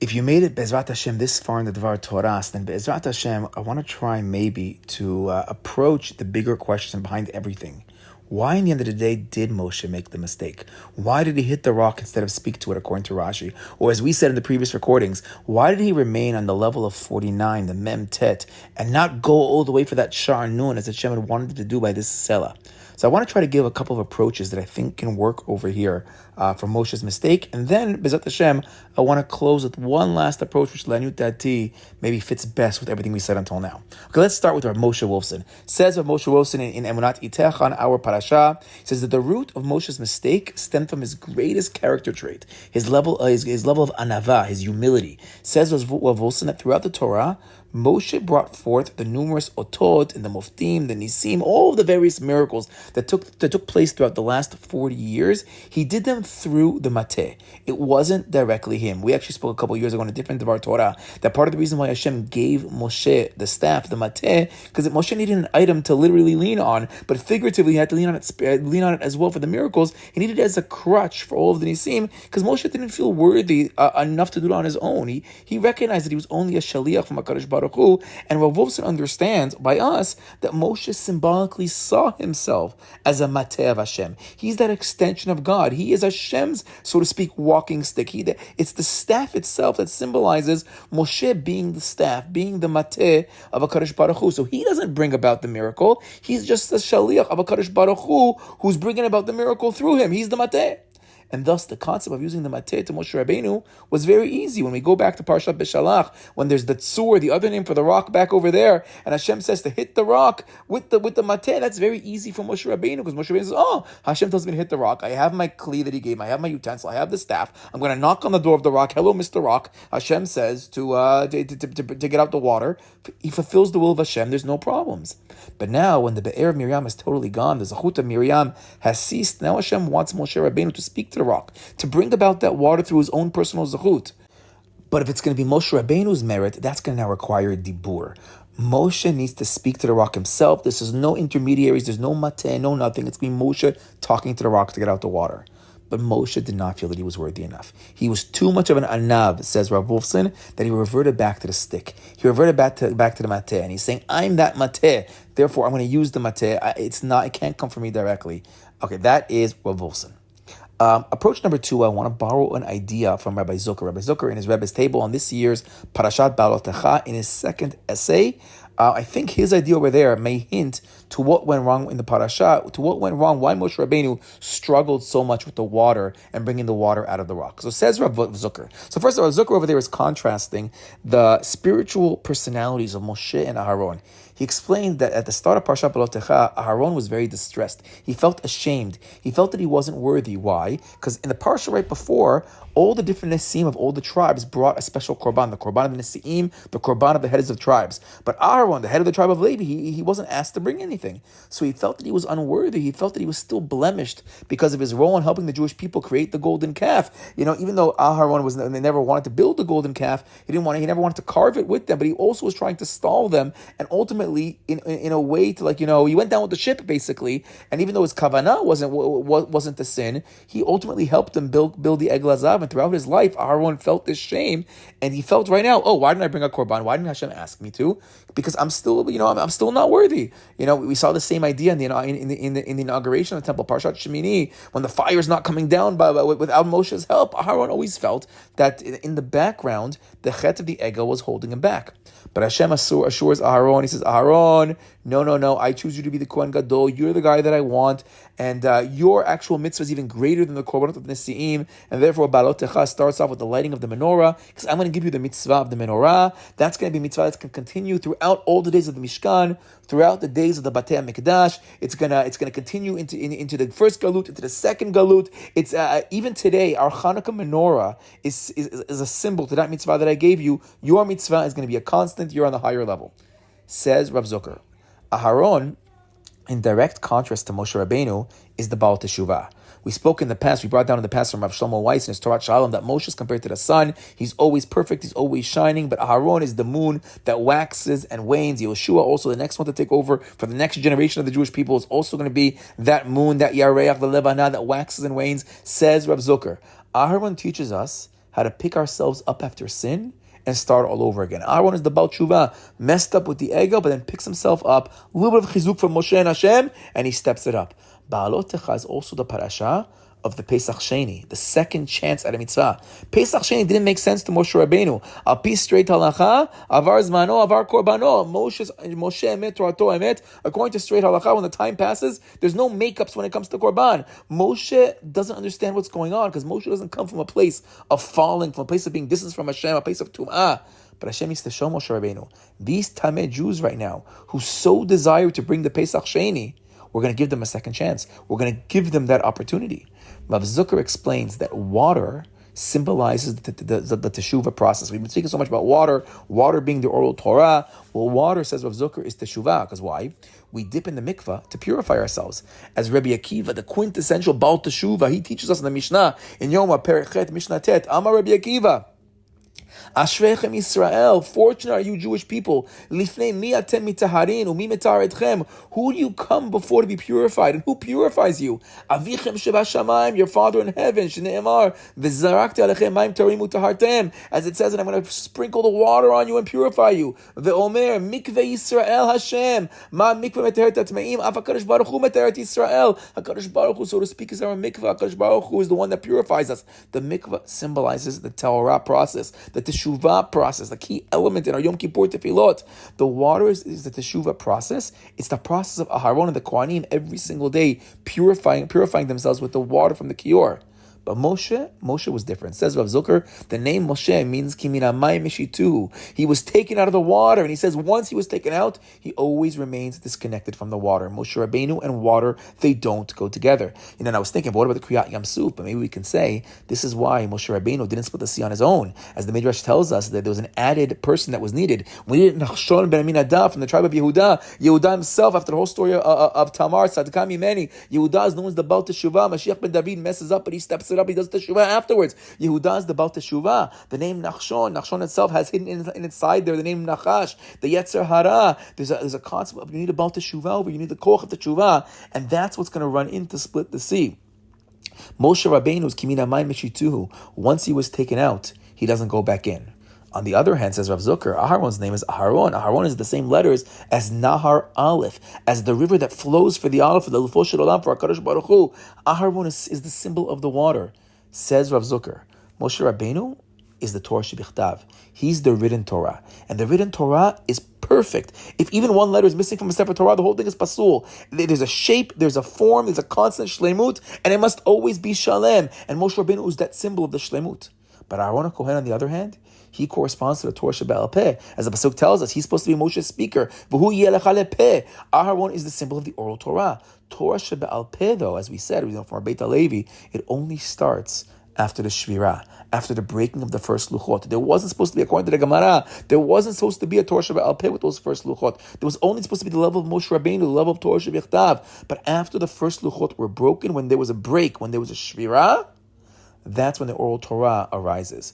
If you made it Bezrat Hashem this far in the Dvar Torah, then Bezrat Hashem, I want to try maybe to approach the bigger question behind everything. Why, in the end of the day, did Moshe make the mistake? Why did he hit the rock instead of speak to it, according to Rashi? Or as we said in the previous recordings, why did he remain on the level of 49, the Mem Tet, and not go all the way for that Shaar Nun as Hashem had wanted to do by this Selah? So I want to try to give a couple of approaches that I think can work over here for Moshe's mistake. And then, Bezat Hashem, I want to close with one last approach, which Lanut Dati maybe fits best with everything we said until now. Okay, let's start with Rav Moshe Wolfson. Says Rav Moshe Wolfson in Emunat Itech on our parasha, says that the root of Moshe's mistake stemmed from his greatest character trait, his level of anava, his humility. Says Rav Wolfson that throughout the Torah, Moshe brought forth the numerous otot and the moftim, the nisim, all of the various miracles that took place throughout the last 40 years. He did them through the mateh. It wasn't directly him. We actually spoke a couple of years ago in a different Dvar Torah that part of the reason why Hashem gave Moshe the staff, the mateh, because Moshe needed an item to literally lean on, but figuratively he had to lean on it as well for the miracles. He needed it as a crutch for all of the nisim because Moshe didn't feel worthy enough to do it on his own. He recognized that he was only a shaliach from HaKadosh Baruch Hu, and Rav Wolfson understands by us that Moshe symbolically saw himself as a mateh of Hashem. He's that extension of God. He is Hashem's, so to speak, walking stick. It's the staff itself that symbolizes Moshe being the staff, being the mateh of HaKadosh Baruch Hu. So he doesn't bring about the miracle. He's just the shaliach of HaKadosh Baruch Hu who's bringing about the miracle through him. He's the mateh. And thus, the concept of using the mateh to Moshe Rabbeinu was very easy. When we go back to Parshat Beshalach, when there's the tzur, the other name for the rock back over there, and Hashem says to hit the rock with the mateh, that's very easy for Moshe Rabbeinu, because Moshe Rabbeinu says, oh, Hashem tells me to hit the rock. I have my kli that he gave me. I have my utensil. I have the staff. I'm going to knock on the door of the rock. Hello, Mr. Rock. Hashem says to get out the water. He fulfills the will of Hashem. There's no problems. But now, when the Be'er of Miriam is totally gone, the Zechut of Miriam has ceased, now Hashem wants Moshe Rabbeinu to speak to the rock, to bring about that water through his own personal Zechut. But if it's going to be Moshe Rabbeinu's merit, that's going to now require a dibur. Moshe needs to speak to the rock himself. This is no intermediaries. There's no mateh, no nothing. It's going to be Moshe talking to the rock to get out the water. But Moshe did not feel that he was worthy enough. He was too much of an anav, says Rav Wolfson, that he reverted back to the stick. He reverted back to the mateh, and he's saying, I'm that mateh, therefore I'm going to use the mateh. It can't come from me directly. Okay, that is Rav Wolfson. Approach number 2, I want to borrow an idea from Rabbi Zucker. Rabbi Zucker in his Rebbe's table on this year's Parashat Balotecha, in his second essay, I think his idea over there may hint to what went wrong in the parasha, to what went wrong, why Moshe Rabbeinu struggled so much with the water and bringing the water out of the rock. So says Rav Zucker. So first of all, Zucker over there is contrasting the spiritual personalities of Moshe and Aharon. He explained that at the start of Parshat Balotecha, Aharon was very distressed. He felt ashamed. He felt that he wasn't worthy. Why? Because in the parsha right before, all the different Nesim of all the tribes brought a special korban, the korban of the Nesim, the korban of the heads of tribes. But Aharon, the head of the tribe of Levi, he wasn't asked to bring anything. So he felt that he was unworthy. He felt that he was still blemished because of his role in helping the Jewish people create the golden calf. Even though Aharon they never wanted to build the golden calf, he never wanted to carve it with them, but he also was trying to stall them, and ultimately in a way to he went down with the ship basically, and even though his kavanah wasn't the sin, he ultimately helped them build the Egel Hazav. And throughout his life, Aharon felt this shame, and he felt right now, why didn't I bring a korban? Why didn't Hashem ask me to? Because I'm still, I'm still not worthy. We saw the same idea in the inauguration of the temple, Parshat Shemini, when the fire is not coming down without Moshe's help. Aharon always felt that in the background, the chet of the Egel was holding him back. But Hashem assures Aharon, he says, Aharon, no, I choose you to be the Kohen Gadol. You're the guy that I want, and your actual mitzvah is even greater than the korbanot of the Nesi'im, and therefore Balotecha starts off with the lighting of the menorah, because I'm going to give you the mitzvah of the menorah. That's going to be a mitzvah that's going to continue throughout all the days of the Mishkan, throughout the days of the Batei HaMikdash. It's gonna continue into the first galut, into the second galut. It's even today, our Hanukkah menorah is a symbol to that mitzvah that I gave you. Your mitzvah is going to be a constant. You're on the higher level. Says Rav Zucker. Aharon, in direct contrast to Moshe Rabbeinu, is the Baal Teshuvah. We spoke in the past, we brought down in the past from Rav Shlomo Weiss in his Torah Shalom that Moshe is compared to the sun. He's always perfect, he's always shining, but Aharon is the moon that waxes and wanes. Yeshua, also the next one to take over for the next generation of the Jewish people, is also going to be that moon, that Yareach, the Levanah, that waxes and wanes, says Rav Zucker. Aharon teaches us how to pick ourselves up after sin and start all over again. Aaron is the Baal Tshuva, messed up with the ego, but then picks himself up, a little bit of chizuk from Moshe and Hashem, and he steps it up. Ba'alot Techa is also the parasha of the Pesach Sheni, the second chance at a mitzvah. Pesach Sheni didn't make sense to Moshe Rabbeinu. Al pi straight halacha, avar zmano, avar korbano. Moshe emet, Torato emet. According to straight halacha, when the time passes, there's no makeups when it comes to korban. Moshe doesn't understand what's going on because Moshe doesn't come from a place of falling, from a place of being distanced from Hashem, a place of tum'ah. But Hashem needs to show Moshe Rabbeinu, these Tameh Jews right now, who so desire to bring the Pesach Sheni, we're going to give them a second chance. We're going to give them that opportunity. Rav Zucker explains that water symbolizes the teshuvah process. We've been speaking so much about water being the oral Torah. Well, water, says Rav Zucker, is teshuvah. Because why? We dip in the mikvah to purify ourselves. As Rabbi Akiva, the quintessential Baal Teshuvah, he teaches us in the Mishnah, in Yoma Perichet Mishnah Tet, Amar Rabbi Akiva, Ashrechem Yisrael, fortunate are you Jewish people. Lifnei mi atem mitaharin umi mitar etchem. Who do you come before to be purified, and who purifies you? Avichem shebashamayim, your Father in heaven. Shneimar v'zarakti alechem mayim tarim utahartem. As it says, and I'm going to sprinkle the water on you and purify you. Ve'omer mikveh Yisrael Hashem. Ma mikveh meteret atmeim. Af HaKadosh Baruch Hu meteret Yisrael. HaKadosh Baruch Hu, so to speak, is our mikveh. HaKadosh Baruch Hu is the one that purifies us. The mikveh symbolizes the Torah process, the teshuvah process, the key element in our Yom Kippur tefillot. The water is the teshuvah process. It's the process of Aharon and the Kohanim every single day purifying themselves with the water from the kior. But Moshe was different. Says Rav Zucker, the name Moshe means Kimina Mai Mishitu. He was taken out of the water, and he says once he was taken out, he always remains disconnected from the water. Moshe Rabbeinu and water, they don't go together. And then I was thinking, what about the Kriyat Yam Suf? But maybe we can say this is why Moshe Rabbeinu didn't split the sea on his own. As the Midrash tells us that there was an added person that was needed. We needed Nachshon ben Aminadab from the tribe of Yehuda. Yehuda himself, after the whole story of Tamar, Tzadkam Yimeni, Yehuda is known as the Baal Teshuvah. Mashiach ben David messes up, but he steps it up. He does teshuvah afterwards. Yehuda is the Baal Teshuvah. The name Nachshon itself has hidden in its side there the name Nachash, the Yetzer Hara. There's a concept of you need a Baal Teshuvah over, you need the Koch of the Teshuvah, and that's what's going to run in to split the sea. Moshe Rabbeinu's Kimina Mai Mishituhu. Once he was taken out, he doesn't go back in. On the other hand, says Rav Zucker, Aharon's name is Aharon. Aharon is the same letters as Nahar Aleph, as the river that flows for the Aleph, for the Lufo Shel Olam, for HaKadosh Baruch Hu. Aharon is the symbol of the water. Says Rav Zucker, Moshe Rabbeinu is the Torah Shebichtav. He's the written Torah. And the written Torah is perfect. If even one letter is missing from a Sefer Torah, the whole thing is pasul. There's a shape, there's a form, there's a constant shlemut, and it must always be shalem. And Moshe Rabbeinu is that symbol of the shlemut. But Aaron Kohen, on the other hand, he corresponds to the Torah Shebe'al Peh. As the Pasuk tells us, he's supposed to be Moshe's speaker. V'hu yelecha lepeh. Aaron is the symbol of the oral Torah. Torah Shebe'al Peh, though, as we said, from our Beit HaLevi, it only starts after the Shvirah, after the breaking of the first Luchot. There wasn't supposed to be, according to the Gemara, there wasn't supposed to be a Torah Shebe'al Peh with those first Luchot. There was only supposed to be the level of Moshe Rabbeinu, the level of Torah Shebichtav. But after the first Luchot were broken, when there was a break, when there was a Shvirah, that's when the oral Torah arises.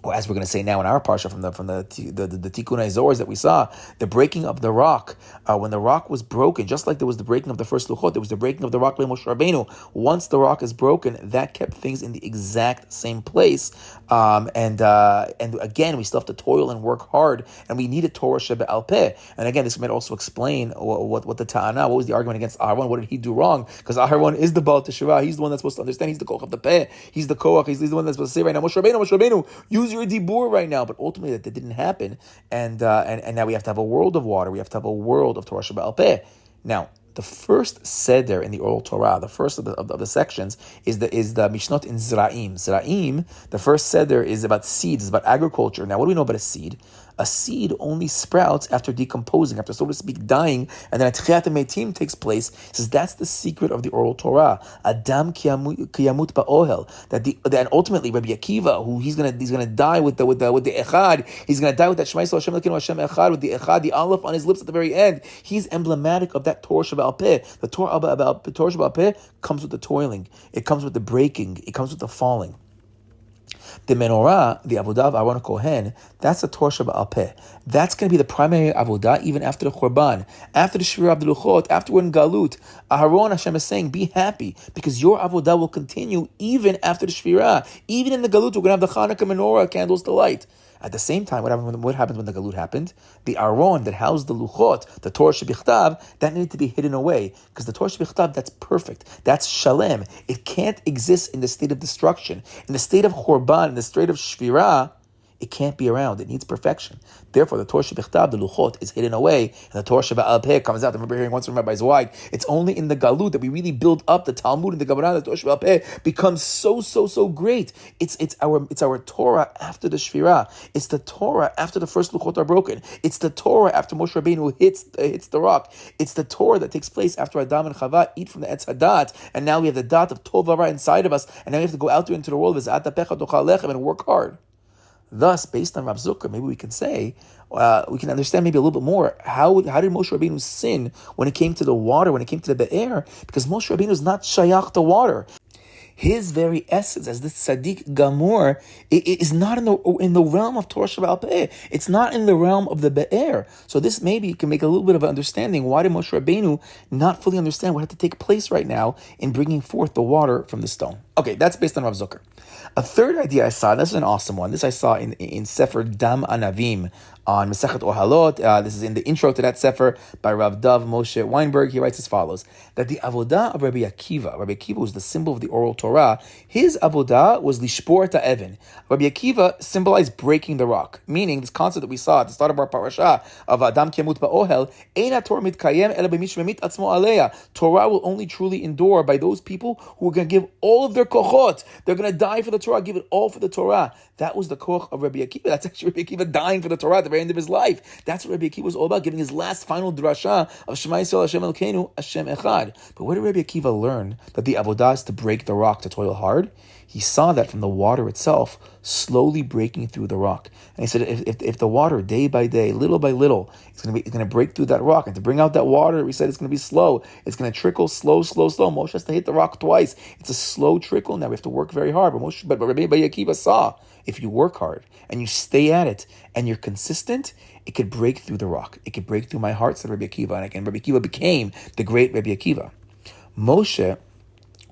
Or as we're going to say now in our parsha from the Tikkun Azores that we saw, the breaking of the rock, when the rock was broken, just like there was the breaking of the first Luchot, there was the breaking of the rock by Moshe Rabbeinu. Once the rock is broken, that kept things in the exact same place. And again, we still have to toil and work hard, and we need a Torah Shebe'al Peh. And again, this might also explain what the Ta'ana, what was the argument against Aharon, what did he do wrong? Because Aharon is the Baal Teshuvah, he's the one that's supposed to understand, he's the Koch of the Peh, he's the Koach, he's the one that's supposed to say right now, Moshe Rabbeinu, use your dibur right now. But ultimately that didn't happen, and now we have to have a world of water, we have to have a world of Torah Shebe'al Peh. Now, the first seder in the oral Torah, the first of the sections, is the Mishnot in Zra'im. Zra'im, the first seder is about seeds, it's about agriculture. Now, what do we know about a seed? A seed only sprouts after decomposing, after, so to speak, dying, and then a Tchiyat HaMeitim takes place. It says that's the secret of the oral Torah. Adam kiyamut ba'ohel. And ultimately, Rabbi Akiva, who he's gonna die with the echad, he's gonna die with that Shema Yisrael Hashem Elokeinu Hashem Echad, with the echad, the aleph on his lips at the very end. He's emblematic of that Torah Shebe'al Peh. The Torah Shebe'al Peh comes with the toiling, it comes with the breaking, it comes with the falling. The menorah, the avodah of Aaron Kohen, that's the Torah Sheba'al Peh. That's going to be the primary avodah even after the Churban, after the Shvirah of the Luchot, after we're in Galut. Aharon, Hashem is saying, be happy, because your avodah will continue even after the Shvirah. Even in the Galut, we're going to have the Chanukah menorah, candles to light. At the same time, what happens when the Galut happened? The Aron that housed the Luchot, the Torah Shebichtav, that needed to be hidden away. Because the Torah Shebichtav, that's perfect. That's Shalem. It can't exist in the state of destruction. In the state of Churban, in the state of Shvirah, it can't be around. It needs perfection. Therefore, the Torah Shebichtav, the Luchot, is hidden away, and the Torah Sheba'al Peh comes out. I remember hearing once from Rabbi Zweig, it's only in the Galut that we really build up the Talmud and the Gemara. The Torah Sheba'al Peh becomes so great. It's our Torah after the Shvirah. It's the Torah after the first Luchot are broken. It's the Torah after Moshe Rabbeinu hits the rock. It's the Torah that takes place after Adam and Chava eat from the Etz Hadat, and now we have the dot of Tov V'Ra inside of us, and now we have to go out there into the world and work hard. Thus, based on Rav Zucker, maybe we can say, we can understand maybe a little bit more. How did Moshe Rabbeinu sin when it came to the water, when it came to the Be'er? Because Moshe Rabbeinu is not shayach to water. His very essence as this tzaddik gamur is not in the realm of Torah Sheba'al Peh. It's not in the realm of the Be'er. So this maybe can make a little bit of an understanding. Why did Moshe Rabbeinu not fully understand what had to take place right now in bringing forth the water from the stone? Okay, that's based on Rav Zucker. A third idea I saw, this is an awesome one. This I saw in Sefer Dam Anavim on Masechet Ohalot. This is in the intro to that Sefer by Rav Dov Moshe Weinberg. He writes as follows, that the avodah of Rabbi Akiva was the symbol of the oral Torah. His avodah was lishpor ta'even. Rabbi Akiva symbolized breaking the rock, meaning this concept that we saw at the start of our parasha of Adam Kemut Ba'ohel, Eina Torah mitkayem ela b'mish memit atzmo aleya. Torah will only truly endure by those people who are going to give all of their kochot. They're going to die for the Torah, give it all for the Torah. That was the koch of Rabbi Akiva. That's actually Rabbi Akiva dying for the Torah at the very end of his life. That's what Rabbi Akiva was all about, giving his last final drasha of Shema Yisrael Hashem Elokeinu Hashem Echad. But where did Rabbi Akiva learn that the avodah is to break the rock, to toil hard? He saw that from the water itself slowly breaking through the rock. And he said, if the water day by day, little by little, it's going to break through that rock. And to bring out that water, we said it's going to be slow. It's going to trickle slow. Moshe has to hit the rock twice. It's a slow trickle. Now we have to work very hard. But Rabbi Akiva saw, if you work hard and you stay at it and you're consistent, it could break through the rock. It could break through my heart, said Rabbi Akiva. And Rabbi Akiva became the great Rabbi Akiva. Moshe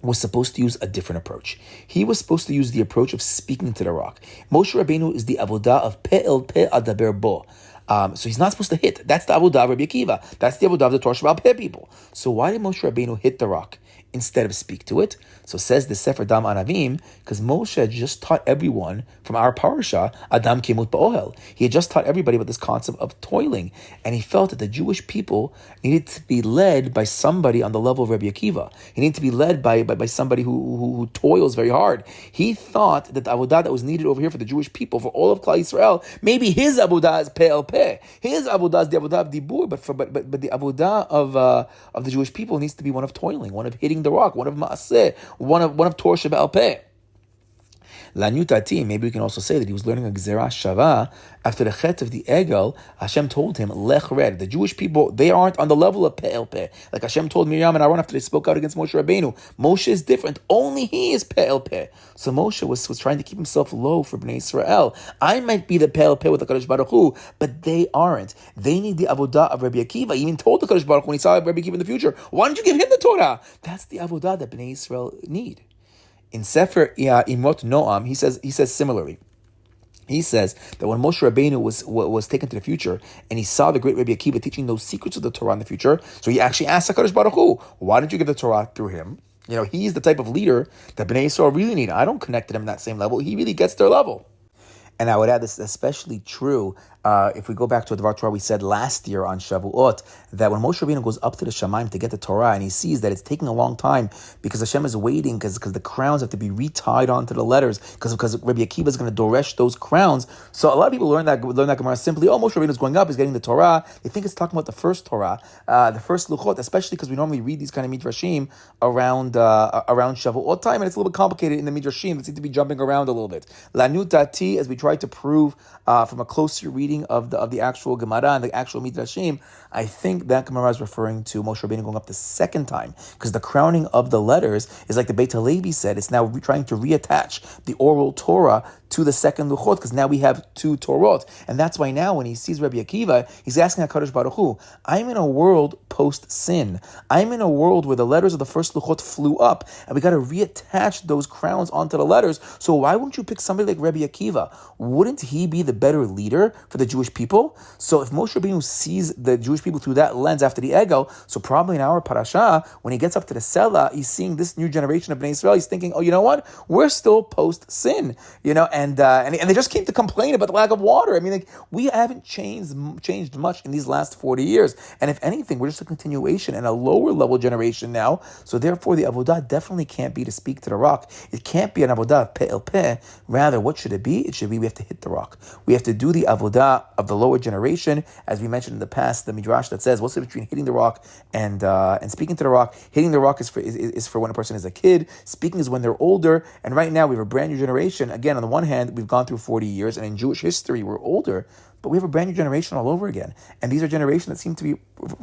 was supposed to use a different approach. He was supposed to use the approach of speaking to the rock. Moshe Rabbeinu is the avodah of pe'el pe adaber bo. So he's not supposed to hit. That's the avodah of Rabbi Akiva. That's the avodah of the Torah Sheba'al Peh people. So why did Moshe Rabbeinu hit the rock instead of speak to it? So says the Sefer Dam Anavim, because Moshe had just taught everyone from our parasha, Adam Kemut Ba'ohel. He had just taught everybody about this concept of toiling. And he felt that the Jewish people needed to be led by somebody on the level of Rabbi Akiva. He needed to be led by somebody who toils very hard. He thought that the avodah that was needed over here for the Jewish people, for all of Klal Yisrael, maybe his avodah is pe'el peh. His avodah is the avodah of dibur, but the avodah of the Jewish people needs to be one of toiling, one of hitting the rock, one of ma'aseh, one of Torah Sheba'al Peh. Lanyutati, maybe we can also say that he was learning a Gzerah Shava after the Chet of the Egel. Hashem told him, Lech Red. The Jewish people, they aren't on the level of Pe'el Peh. Like Hashem told Miriam and Aaron after they spoke out against Moshe Rabbeinu. Moshe is different. Only he is Pe'el Peh. So Moshe was trying to keep himself low for Bnei Israel. I might be the Pe'el Peh with the Kadosh Baruch Hu, but they aren't. They need the avodah of Rabbi Akiva. He even told the Kadosh Baruch Hu when he saw Rabbi Akiva in the future, why don't you give him the Torah? That's the avodah that Bnei Israel need. In Sefer Imot Noam, he says similarly. He says that when Moshe Rabbeinu was taken to the future and he saw the great Rabbi Akiva teaching those secrets of the Torah in the future, so he actually asked HaKadosh Baruch Hu, why didn't you give the Torah through him? You know, he's the type of leader that Bnei Yisrael really need. I don't connect to him at that same level. He really gets their level. And I would add this especially true if we go back to a Dvar Torah we said last year on Shavuot, that when Moshe Rabbeinu goes up to the Shamayim to get the Torah and he sees that it's taking a long time because Hashem is waiting because the crowns have to be retied onto the letters because Rabbi Akiva is going to doresh those crowns. So a lot of people learn that Gemara simply, Moshe Rabbeinu is going up, he's getting the Torah. They think it's talking about the first Torah, the first Luchot, especially because we normally read these kind of Midrashim around Shavuot time, and it's a little bit complicated in the Midrashim. They seem to be jumping around a little bit. Lanutati, as we try try to prove from a closer reading of the actual Gemara and the actual Midrashim, I think that Gemara is referring to Moshe Rabbeinu going up the second time, because the crowning of the letters is like the Beit HaLevi said, it's now trying to reattach the oral Torah to the second Luchot, because now we have two Torot. And that's why now when he sees Rabbi Akiva, he's asking HaKadosh Baruch Hu, I'm in a world post-sin. I'm in a world where the letters of the first Luchot flew up, and we got to reattach those crowns onto the letters. So why wouldn't you pick somebody like Rabbi Akiva? Wouldn't he be the better leader for the Jewish people? So if Moshe Rabbeinu sees the Jewish people through that lens after the Egel, so probably in our parasha, when he gets up to the Sela, he's seeing this new generation of Bnei Israel, he's thinking, oh, you know what? We're still post-sin, and they just came to complain about the lack of water. I mean, like, we haven't changed much in these last 40 years. And if anything, we're just a continuation and a lower level generation now. So therefore, the avodah definitely can't be to speak to the rock. It can't be an avodah peh el peh. Rather, what should it be? It should be we have to hit the rock. We have to do the avodah of the lower generation, as we mentioned in the past, the midrash that says, what's the difference between hitting the rock and speaking to the rock? Hitting the rock is for when a person is a kid. Speaking is when they're older. And right now, we have a brand new generation. Again, on the one hand, we've gone through 40 years, and in Jewish history, we're older, but we have a brand new generation all over again. And these are generations that seem to be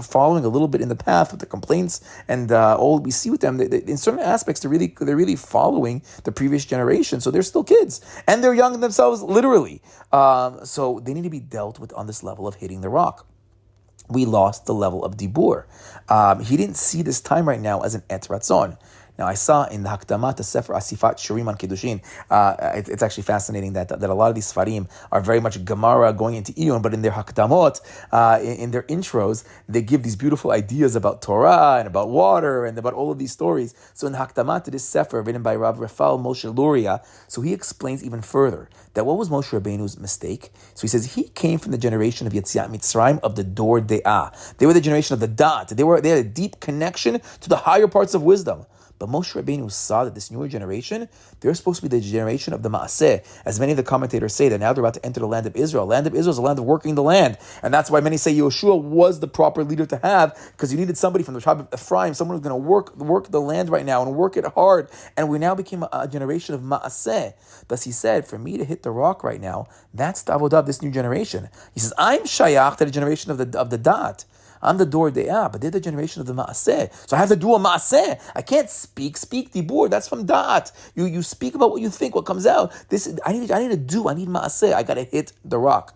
following a little bit in the path with the complaints and all we see with them. In certain aspects, they're really following the previous generation. So they're still kids, and they're young themselves, literally. So they need to be dealt with on this level of hitting the rock. We lost the level of dibur. He didn't see this time right now as an et ratzon. Now, I saw in the Hakdamat, the Sefer Asifat Shurim on Kiddushin, it's actually fascinating that a lot of these Sfarim are very much Gemara going into Iyun, but in their Hakdamot, in their intros, they give these beautiful ideas about Torah and about water and about all of these stories. So in the Hakdamat to this Sefer, written by Rav Rafal Moshe Luria, so he explains even further that what was Moshe Rabbeinu's mistake? So he says he came from the generation of Yetziat Mitzrayim, of the Dor De'ah. They were the generation of the Da'at. They had a deep connection to the higher parts of wisdom. But Moshe Rabbeinu saw that this newer generation, they're supposed to be the generation of the Ma'aseh. As many of the commentators say, that now they're about to enter the land of Israel. Land of Israel is a land of working the land. And that's why many say Yeshua was the proper leader to have, because you needed somebody from the tribe of Ephraim, someone who's going to work the land right now and work it hard. And we now became a generation of Ma'aseh. Thus he said, for me to hit the rock right now, that's the avodah of this new generation. He says, I'm shayach to the generation of the Da'at. I'm the Dor De'ah, but they're the generation of the Ma'aseh. So I have to do a Ma'aseh. I can't speak Dibur. That's from Da'at. You speak about what you think, what comes out. I need Ma'aseh. I got to hit the rock.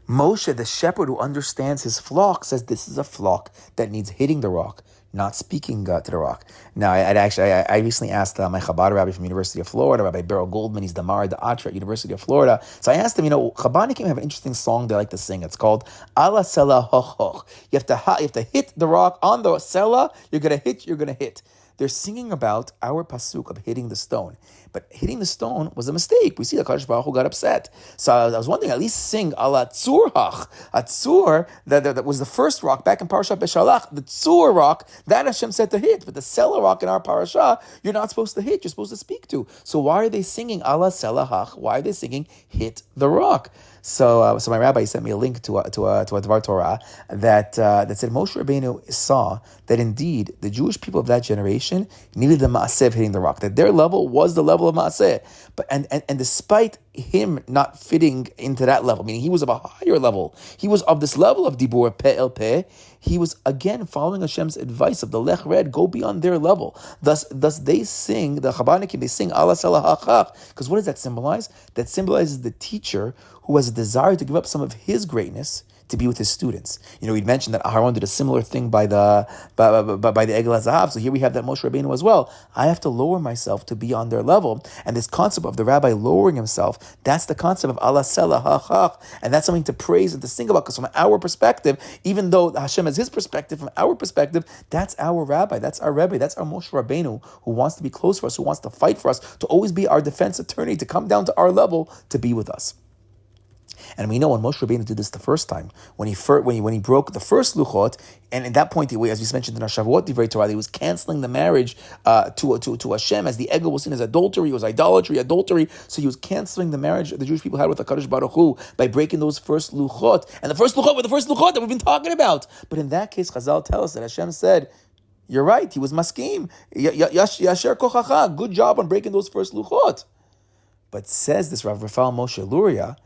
Moshe, the shepherd who understands his flock, says this is a flock that needs hitting the rock, not speaking to the rock. Now, I recently asked my Chabad rabbi from University of Florida, Rabbi Beryl Goldman, he's the Mar Da'atra at University of Florida. So I asked him, Chabadnikim have an interesting song they like to sing. It's called Ala Sela Hoch Hoch. You have to hit the rock on the Sela. You're going to hit. They're singing about our pasuk of hitting the stone. But hitting the stone was a mistake. We see that Kadosh Baruch Hu got upset. So I was wondering, at least sing ala tzur hach. A tzur, that was the first rock back in Parashat Beshalach. The tzur rock, that Hashem said to hit. But the Sela rock in our parasha, you're not supposed to hit. You're supposed to speak to. So why are they singing ala sela hach? Why are they singing hit the rock? So my rabbi sent me a link to a Dvar Torah that said Moshe Rabbeinu saw that indeed the Jewish people of that generation needed the Maaseh of hitting the rock, that their level was the level of Maaseh. But and despite him not fitting into that level, meaning he was of a higher level, he was of this level of Dibur Peh El Peh, he was again following Hashem's advice of the Lech Red, go beyond their level. Thus they sing, the Chabadnikim, they sing Ala Sela Hachach, because what does that symbolize? That symbolizes the teacher who has a desire to give up some of his greatness to be with his students. We'd mentioned that Aharon did a similar thing by the Egel HaZahav. So here we have that Moshe Rabbeinu as well. I have to lower myself to be on their level. And this concept of the rabbi lowering himself, that's the concept of Ala Sela Hachach. And that's something to praise and to sing about, because from our perspective, even though Hashem has his perspective, from our perspective, that's our rabbi, that's our Rebbe, that's our Moshe Rabbeinu, who wants to be close for us, who wants to fight for us, to always be our defense attorney, to come down to our level, to be with us. And we know when Moshe Rabbeinu did this the first time, when he broke the first luchot, and at that point, as we mentioned in our Shavuot Divrei Torah, he was canceling the marriage to Hashem, as the Egel was seen as adultery, it was idolatry. So he was canceling the marriage the Jewish people had with HaKadosh Baruch Hu by breaking those first luchot. And the first luchot were the first luchot that we've been talking about. But in that case, Chazal tell us that Hashem said, you're right, he was maskim. Yasher kochacha, good job on breaking those first luchot. But says this Rav Rafal Moshe Luria,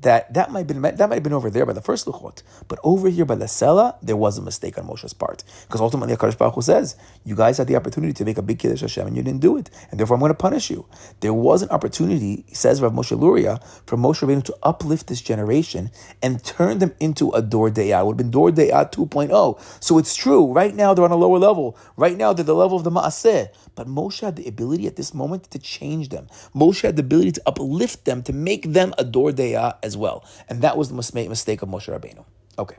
that might have been over there by the first luchot, but over here by the Sela, there was a mistake on Moshe's part, because ultimately HaKadosh Baruch Hu says, you guys had the opportunity to make a big Kiddush Hashem and you didn't do it, and therefore I'm going to punish you. There was an opportunity, says Rav Moshe Luria, for Moshe Rabbeinu to uplift this generation and turn them into a Dor De'ah. It would have been Dor De'ah 2.0. So it's true, right now they're on a lower level. Right now they're the level of the Ma'aseh. But Moshe had the ability at this moment to change them. Moshe had the ability to uplift them, to make them a Dor De'ah as well. And that was the mistake of Moshe Rabbeinu. Okay.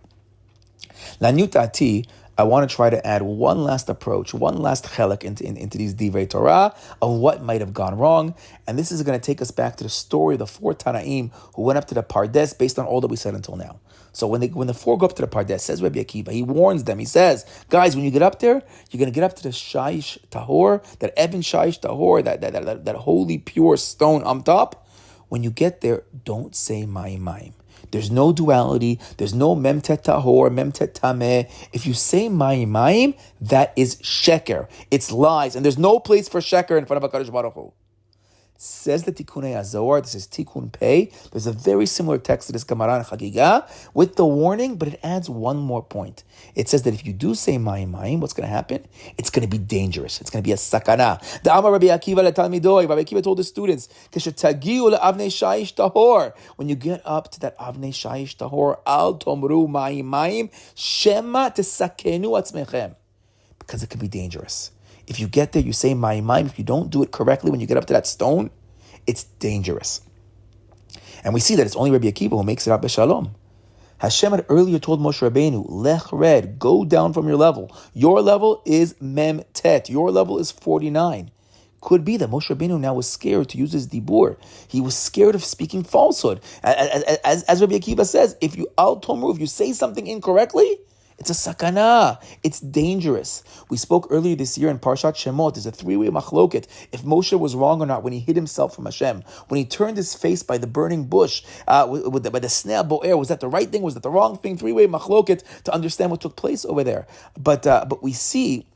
Lanyutati, I want to try to add one last approach, one last chelek into these divrei Torah of what might have gone wrong. And this is going to take us back to the story of the four Tanaim who went up to the Pardes based on all that we said until now. So when the four go up to the Pardes, says Rabbi Akiva, he warns them, he says, guys, when you get up there, you're going to get up to the Shaish Tahor, that Evan Shaish Tahor, that holy pure stone on top. When you get there, don't say Mayim. There's no duality. There's no memtet tahor, memtet tameh. If you say Mayim, that is sheker. It's lies. And there's no place for sheker in front of HaKadosh Baruch Hu. Says the Tikkunei HaZohar, this is Tikkun Pei. There's a very similar text to this Gemara in Chagiga with the warning, but it adds one more point. It says that if you do say Mayim, what's going to happen? It's going to be dangerous. It's going to be a sakana. The Amar Rabbi Akiva leTalmidoi, Rabbi Akiva told the students, Keshetagiu le'avnei shayish tahor. When you get up to that avnei shayish tahor, al tomru Mayim, shema tesakenu atzmechem. Because it can be dangerous. If you get there, you say Mayim. If you don't do it correctly when you get up to that stone, it's dangerous. And we see that it's only Rabbi Akiva who makes it up b'shalom. Hashem had earlier told Moshe Rabbeinu, Lech red, go down from your level. Your level is Mem Tet. Your level is 49. Could be that Moshe Rabbeinu now was scared to use his dibur. He was scared of speaking falsehood. As Rabbi Akiva says, if you say something incorrectly, it's a sakana. It's dangerous. We spoke earlier this year in Parshat Shemot. There's a three-way machloket. If Moshe was wrong or not when he hid himself from Hashem, when he turned his face by the burning bush, by the sneh boer, was that the right thing? Was that the wrong thing? Three-way machloket to understand what took place over there. But we see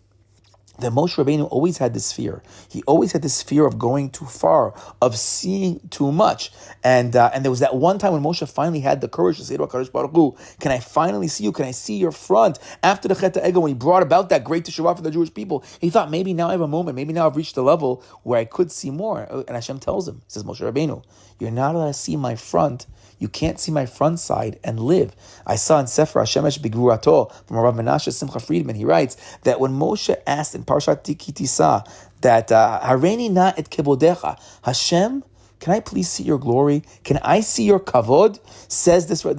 that Moshe Rabbeinu always had this fear. He always had this fear of going too far, of seeing too much. And there was that one time when Moshe finally had the courage to say to HaKadosh Baruch Hu, can I finally see you? Can I see your front? After the Chet HaEgel, when he brought about that great teshuvah for the Jewish people, he thought, maybe now I have a moment. Maybe now I've reached a level where I could see more. And Hashem tells him, he says, Moshe Rabbeinu, you're not allowed to see my front. You can't see my front side and live. I saw in Sefer Hashemesh B'Gvurato from Rav Menashe Simcha Friedman, he writes that when Moshe asked in Parshat Kitisa that Hareini na et kevodecha, Hashem, can I please see your glory? Can I see your kavod? Says this Sefer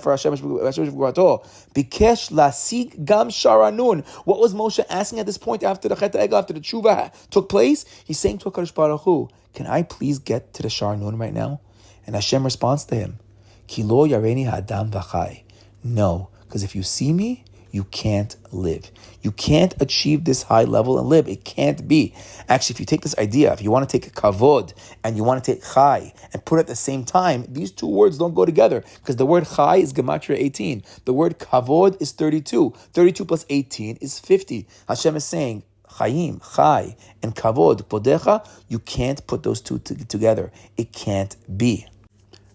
Hashemesh B'Gvurato. Bikesh lasig gam sharanun. What was Moshe asking at this point after the Chet HaEgel, after the tshuva took place? He's saying to HaKadosh Baruch Hu, can I please get to the sharanun right now? And Hashem responds to him, Ki lo yareni ha'adam v'chai. No, because if you see me, you can't live. You can't achieve this high level and live. It can't be. Actually, if you take this idea, if you want to take kavod and you want to take chai and put it at the same time, these two words don't go together because the word chai is gematria 18. The word kavod is 32. 32 plus 18 is 50. Hashem is saying, Chaim, chai, and kavod, podecha, you can't put those two together. It can't be.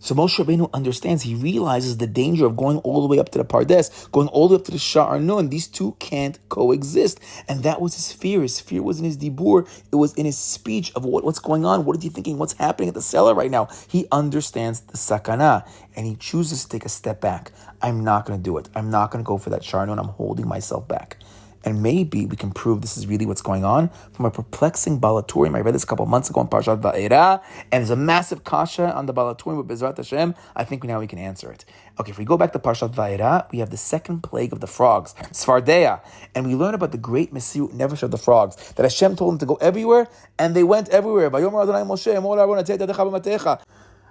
So Moshe Rabbeinu understands, he realizes the danger of going all the way up to the Pardes, going all the way up to the Sha'ar Nun. These two can't coexist. And that was his fear. His fear was in his dibur. It was in his speech of what's going on. What is he thinking? What's happening at the cellar right now? He understands the sakana and he chooses to take a step back. I'm not going to do it. I'm not going to go for that Sha'ar Nun. I'm holding myself back. And maybe we can prove this is really what's going on from a perplexing Balaturim. I read this a couple of months ago in Parshat Va'era, and there's a massive kasha on the Balaturim with Bezrat Hashem. I think now we can answer it. Okay, if we go back to Parshat Va'era, we have the second plague of the frogs, Sfardeya, and we learn about the great Mesirut Nefesh of the frogs, that Hashem told them to go everywhere, and they went everywhere. Vayomer Adonai Moshe, Emor Aaron, Atei Yadecha b'matecha.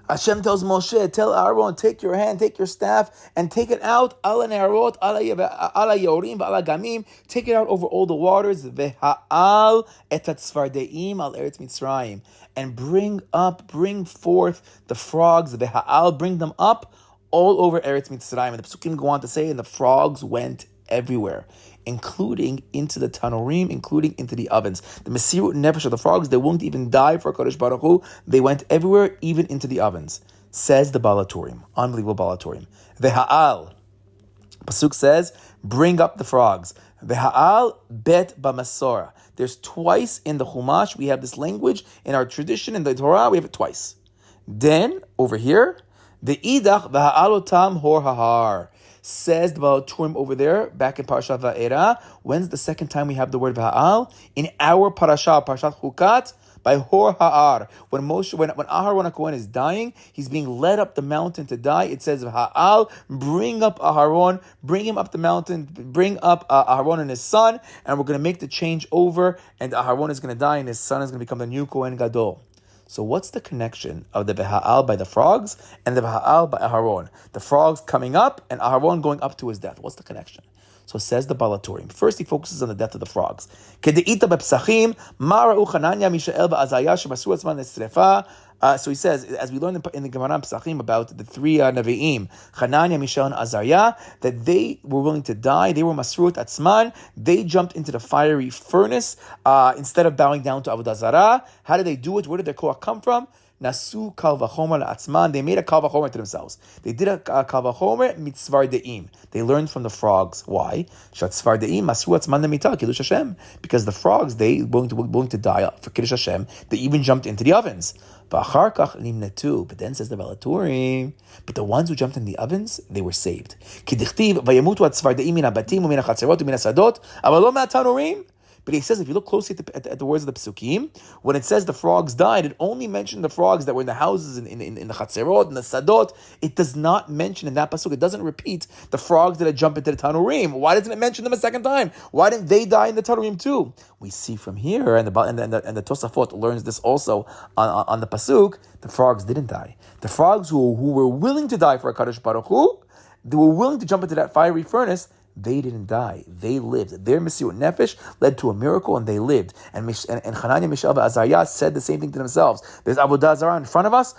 Hashem tells Moshe, tell Aaron, take your hand, take your staff, and take it out, ala ne'arot, ala yorim, ala gamim, take it out over all the waters, ve'ha'al et hatzfardeim al eretz Mitzrayim, and bring forth the frogs, ve'ha'al, bring them up all over Eretz Mitzrayim. And the Pesukim go on to say, and the frogs went everywhere. including into the tanurim, including into the ovens. The Mesirut Nefesh of the frogs, they won't even die for Kadosh Baruch Hu. They went everywhere, even into the ovens. Says the Balaturim. Unbelievable Balaturim. Veha'al. Pasuk says, bring up the frogs. Veha'al bet b'masora. There's twice in the Chumash, we have this language. In our tradition, in the Torah, we have it twice. Then, over here, the idach v'ha'alotam hor hahar. Says the Balaturim over there, back in Parashat Va'era. When's the second time we have the word v'ha'al? In our Parashat Hukat, by Hor Ha'ar. When Aharon HaKohen is dying, he's being led up the mountain to die. It says, Ha'al, bring up Aharon, bring him up the mountain, bring up Aharon and his son, and we're going to make the change over, and Aharon is going to die, and his son is going to become the new Kohen Gadol. So what's the connection of the V'ha'al by the frogs and the V'ha'al by Aharon? The frogs coming up and Aharon going up to his death. What's the connection? So says the Balaturim. First, he focuses on the death of the frogs. So he says, as we learned in the Gemara Pesachim about the three Nevi'im, Hananya, Mishael, and Azariah, that they were willing to die. They were Masruot Atzman. They jumped into the fiery furnace instead of bowing down to Avodah Zarah. How did they do it? Where did their koach come from? Nasu kal v'chomer la'atzman. They made a kal v'chomer to themselves. They did a kal v'chomer mitzvar de'im. They learned from the frogs. Why? Shatzvar de'im masu atzman de'mitah kiddush Hashem. Because the frogs, they willing to die for kiddush Hashem. They even jumped into the ovens. But then says the Balaturim, but the ones who jumped in the ovens, they were saved. Kidichtiv vayamutu atzvar de'im min habatim u'min hachatzerot u'min hasadot aval lo ma'tanurim. But he says, if you look closely at the words of the Psukim, when it says the frogs died, it only mentioned the frogs that were in the houses, in the Chatzerot, in the Sadot. It does not mention in that Pasuk, it doesn't repeat the frogs that had jumped into the Tanurim. Why doesn't it mention them a second time? Why didn't they die in the Tanurim too? We see from here, and the Tosafot learns this also on the Pasuk, the frogs didn't die. The frogs who were willing to die for a Kadosh Baruch Hu, they were willing to jump into that fiery furnace. They didn't die. They lived. Their Mesirut Nefesh led to a miracle, and they lived. And Hananiah, Mishael, and Azariah said the same thing to themselves. There's Avodah Zarah in front of us.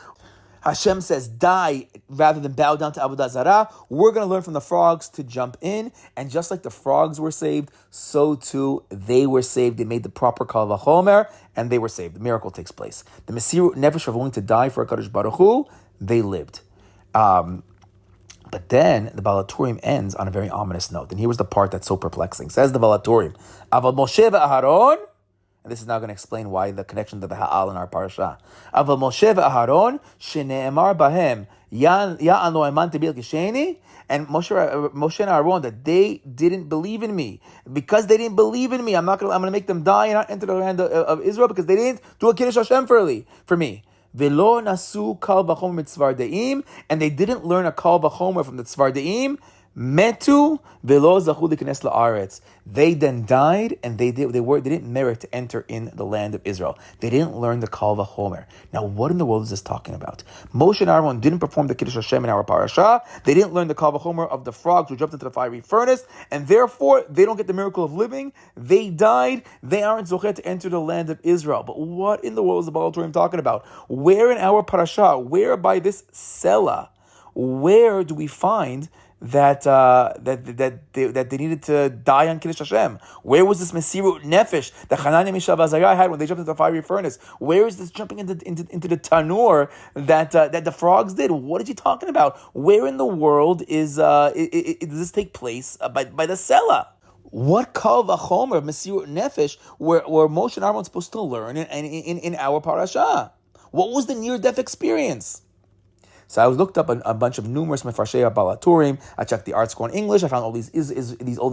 Hashem says, die rather than bow down to Avodah Zarah. We're going to learn from the frogs to jump in. And just like the frogs were saved, so too they were saved. They made the proper Kal Vachomer, and they were saved. The miracle takes place. The Mesirut Nefesh were willing to die for a Kadosh Baruch Hu. They lived. But then the Balaturim ends on a very ominous note. And here was the part that's so perplexing. Says the Balaturim, Aval Moshe ve'Aharon, and this is now going to explain why the connection to the Ha'al in our parasha. Aval Moshe ve'Aharon, shene'emar bahem, ya'an lo eman tebil kisheni, and Moshe and Aaron, that they didn't believe in me. Because they didn't believe in me, I'm going to make them die and not enter the land of Israel, because they didn't do a Kiddush Hashem for me. Velo nasu kal v'chomer mitzvar de'im, and they didn't learn a kal v'chomer from the tzvar de'im. Metu velo zachu l'kines la'aretz. They then died, and they didn't merit to enter in the land of Israel. They didn't learn the kal v'chomer. Now, what in the world is this talking about? Moshe and Aaron didn't perform the Kiddush Hashem in our parasha. They didn't learn the kal v'chomer of the frogs who jumped into the fiery furnace, and therefore they don't get the miracle of living. They died. They aren't zochet to enter the land of Israel. But what in the world is the Balaturim talking about? Where in our parasha, where by this Selah, where do we find that they needed to die on Kiddush Hashem? Where was this Mesirut Nefesh that Hananiah, Mishael, and Azariah had when they jumped into the fiery furnace? Where is this jumping into the tanur that the frogs did? What is he talking about? Where in the world does this take place by the Selah? What kal v'chomer Mesirut Nefesh were Moshe and Aaron supposed to learn in our parasha? What was the near-death experience? So I looked up a bunch of numerous mefarshei balaturim. I checked the art score in English. I found all these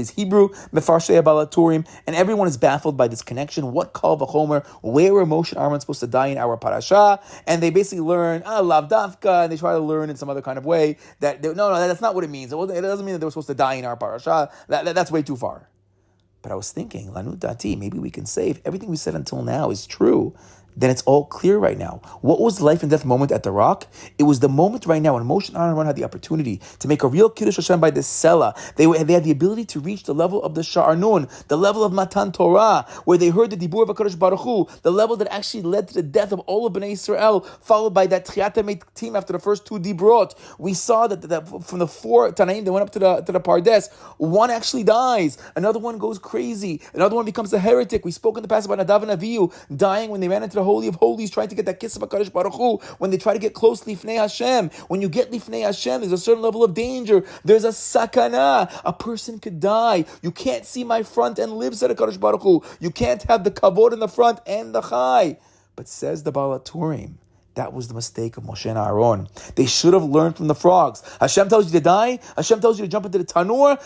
Hebrew mefarshei balaturim, and everyone is baffled by this connection. What kal v'chomer? Where were Moshe and Aaron supposed to die in our parasha? And they basically learn lav dafka, and they try to learn in some other kind of way that that's not what it means. It doesn't mean that they were supposed to die in our parasha. That's way too far. But I was thinking, lanu dati, maybe we can say if everything we said until now is true, then it's all clear right now. What was the life and death moment at the rock? It was the moment right now when Moshe and Aaron had the opportunity to make a real Kiddush Hashem by the Selah. They had the ability to reach the level of the Sha'ar, the level of Matan Torah, where they heard the Dibur of HaKadosh Baruch Hu, the level that actually led to the death of all of Bnei Israel, followed by that Tchiyat HaMeitim after the first two Dibrot. We saw that from the four Tanaim that went up to the Pardes, one actually dies, another one goes crazy, another one becomes a heretic. We spoke in the past about Nadav and Avihu dying when they ran into the Holy of Holies, trying to get that kiss of HaKadosh Baruch Hu, when they try to get close to Lifnei Hashem. When you get Lifnei Hashem, there's a certain level of danger. There's a sakana. A person could die. You can't see my front and live, said HaKadosh Baruch Hu. You can't have the kavod in the front and the chai. But says the Baal HaTurim, that was the mistake of Moshe and Aaron. They should have learned from the frogs. Hashem tells you to die. Hashem tells you to jump into the tanur.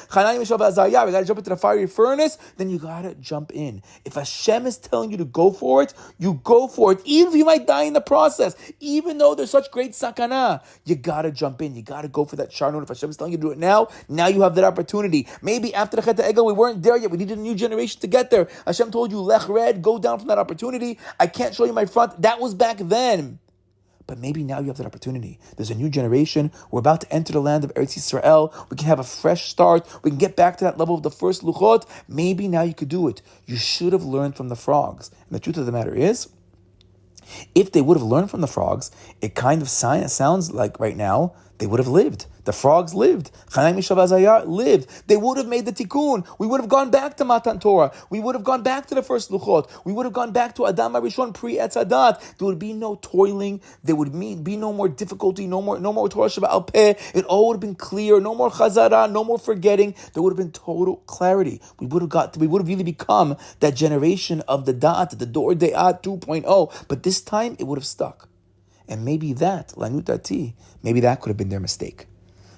You got to jump into the fiery furnace. Then you got to jump in. If Hashem is telling you to go for it, you go for it. Even if you might die in the process. Even though there's such great sakana, you got to jump in. You got to go for that Sha'ar. If Hashem is telling you to do it now you have that opportunity. Maybe after the Chet HaEgel, we weren't there yet. We needed a new generation to get there. Hashem told you, Lech Red, go down from that opportunity. I can't show you my front. That was back then. But maybe now you have that opportunity. There's a new generation. We're about to enter the land of Eretz Yisrael. We can have a fresh start. We can get back to that level of the first luchot. Maybe now you could do it. You should have learned from the frogs. And the truth of the matter is, if they would have learned from the frogs, it kind of sounds like right now they would have lived. The frogs lived. Chanai Mishav Azayar lived. They would have made the tikkun. We would have gone back to Matan Torah. We would have gone back to the first luchot. We would have gone back to Adam HaRishon pre-Etz Hadat. There would be no toiling. There would be no more difficulty. No more Torah Sheba'al Peh. It all would have been clear. No more chazara. No more forgetting. There would have been total clarity. We would have really become that generation of the Da'at, the Dor De'at 2.0. But this time it would have stuck. And maybe that, Lanut Dati, maybe that could have been their mistake.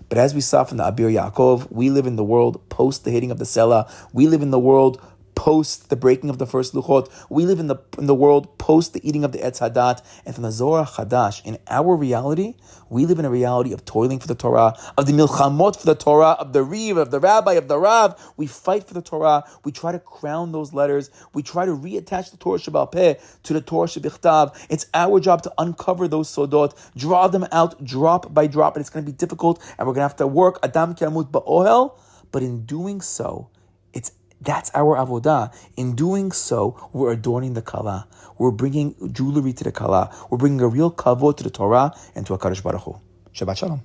But as we saw from the Abir Yaakov, we live in the world post the hitting of the Selah. We live in the world post the breaking of the first luchot. We live in the world post the eating of the Etz Hadat. And from the Zohar Chadash, in our reality, we live in a reality of toiling for the Torah, of the milchamot for the Torah, of the Riv, of the Rabbi, of the Rav. We fight for the Torah. We try to crown those letters. We try to reattach the Torah Sheba'al Peh to the Torah Shebichtav. It's our job to uncover those sodot, draw them out drop by drop, and it's going to be difficult, and we're going to have to work Adam Kiamut Ba'ohel. But in doing so, that's our avodah. In doing so, we're adorning the kala. We're bringing jewelry to the kala. We're bringing a real kavod to the Torah and to HaKadosh Baruch Hu. Shabbat Shalom.